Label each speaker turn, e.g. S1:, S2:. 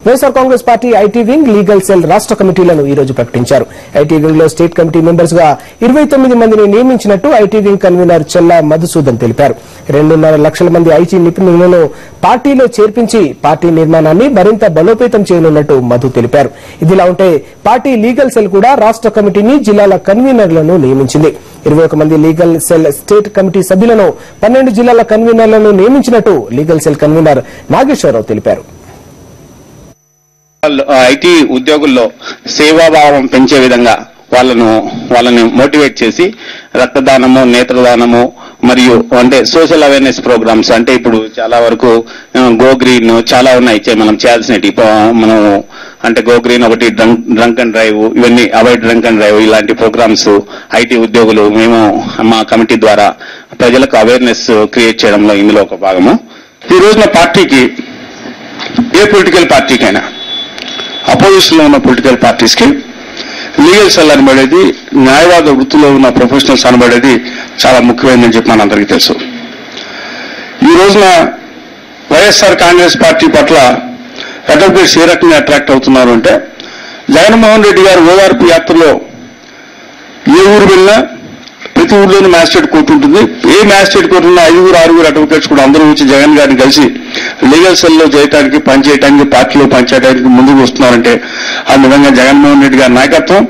S1: YSR Congress party IT wing legal cell రాష్ట్ర కమిటీలను ఈ రోజు ప్రకటించారు. ఐటీ వింగ్ లో స్టేట్ కమిటీ మెంబర్స్ గా 29 మందిని నియమించినట్టు ఐటీ వింగ్ కన్వీనర్ చెల్లా మధుసూదన్ తెలిపారు. 2.5 లక్షల మంది ఐటీ నిపుణులను పార్టీలో చేర్పించి పార్టీ నిర్మాణాన్ని మరింత బలోపేతం చేయనున్నట్టు మధు తెలిపారు. ఇదిలా ఉంటే పార్టీ లీగల్ సెల్ కూడా రాష్ట్ర కమిటీని జిల్లాల కన్వీనర్లను నియమించింది. 21 మంది లీగల్ సెల్ స్టేట్ కమిటీ సభ్యులను 12 జిల్లాల కన్వీనర్లను నియమించినట్టు లీగల్ సెల్ కన్వీనర్ నాగేశ్వరరావు తెలిపారు.
S2: ఐటీ ఉద్యోగుల్లో సేవాభావం పెంచే విధంగా వాళ్ళని మోటివేట్ చేసి రక్తదానము, నేత్రదానము మరియు అంటే సోషల్ అవేర్నెస్ ప్రోగ్రామ్స్ అంటే ఇప్పుడు చాలా వరకు గో గ్రీన్ చాలా ఉన్నాయి మనం చేయాల్సినవి. మనం అంటే గో గ్రీన్ ఒకటి, డ్రంక్ అండ్ డ్రైవ్, ఇవన్నీ అవాయిడ్ డ్రంక్ అండ్ డ్రైవ్, ఇలాంటి ప్రోగ్రామ్స్ ఐటీ ఉద్యోగులు మేము మా కమిటీ ద్వారా ప్రజలకు అవేర్నెస్ క్రియేట్ చేయడంలో ఇందులో ఒక భాగము. ఈ రోజున పార్టీకి ఏ పొలిటికల్ పార్టీకైనా అపోజిషన్ లో ఉన్న పొలిటికల్ పార్టీస్ కి లీగల్ సెల్ అనబడేది, న్యాయవాద వృత్తిలో ఉన్న ప్రొఫెషనల్స్ అనబడేది చాలా ముఖ్యమైనదని చెప్పి మనందరికీ తెలుసు. ఈ రోజున వైఎస్ఆర్ కాంగ్రెస్ పార్టీ పట్ల అడ్వకేట్స్ ఏ రకంగా అట్రాక్ట్ అవుతున్నారు అంటే, జగన్మోహన్ రెడ్డి గారు ఓదార్పు యాత్రలో ఏ ఊరు వెళ్ళినా ప్రతి ఊర్లోనూ మ్యాజిస్ట్రేట్ కోర్టు ఉంటుంది. ఏ మ్యాజిస్ట్రేట్ కోర్టు ఉన్న 5-6 అడ్వకేట్స్ కూడా అందరూ వచ్చి జగన్ గారిని కలిసి లీగల్ సెల్లో చేయడానికి, పనిచేయడానికి, పార్టీలో పనిచేయడానికి ముందుకు వస్తున్నారంటే ఆ విధంగా జగన్మోహన్ రెడ్డి గారి నాయకత్వం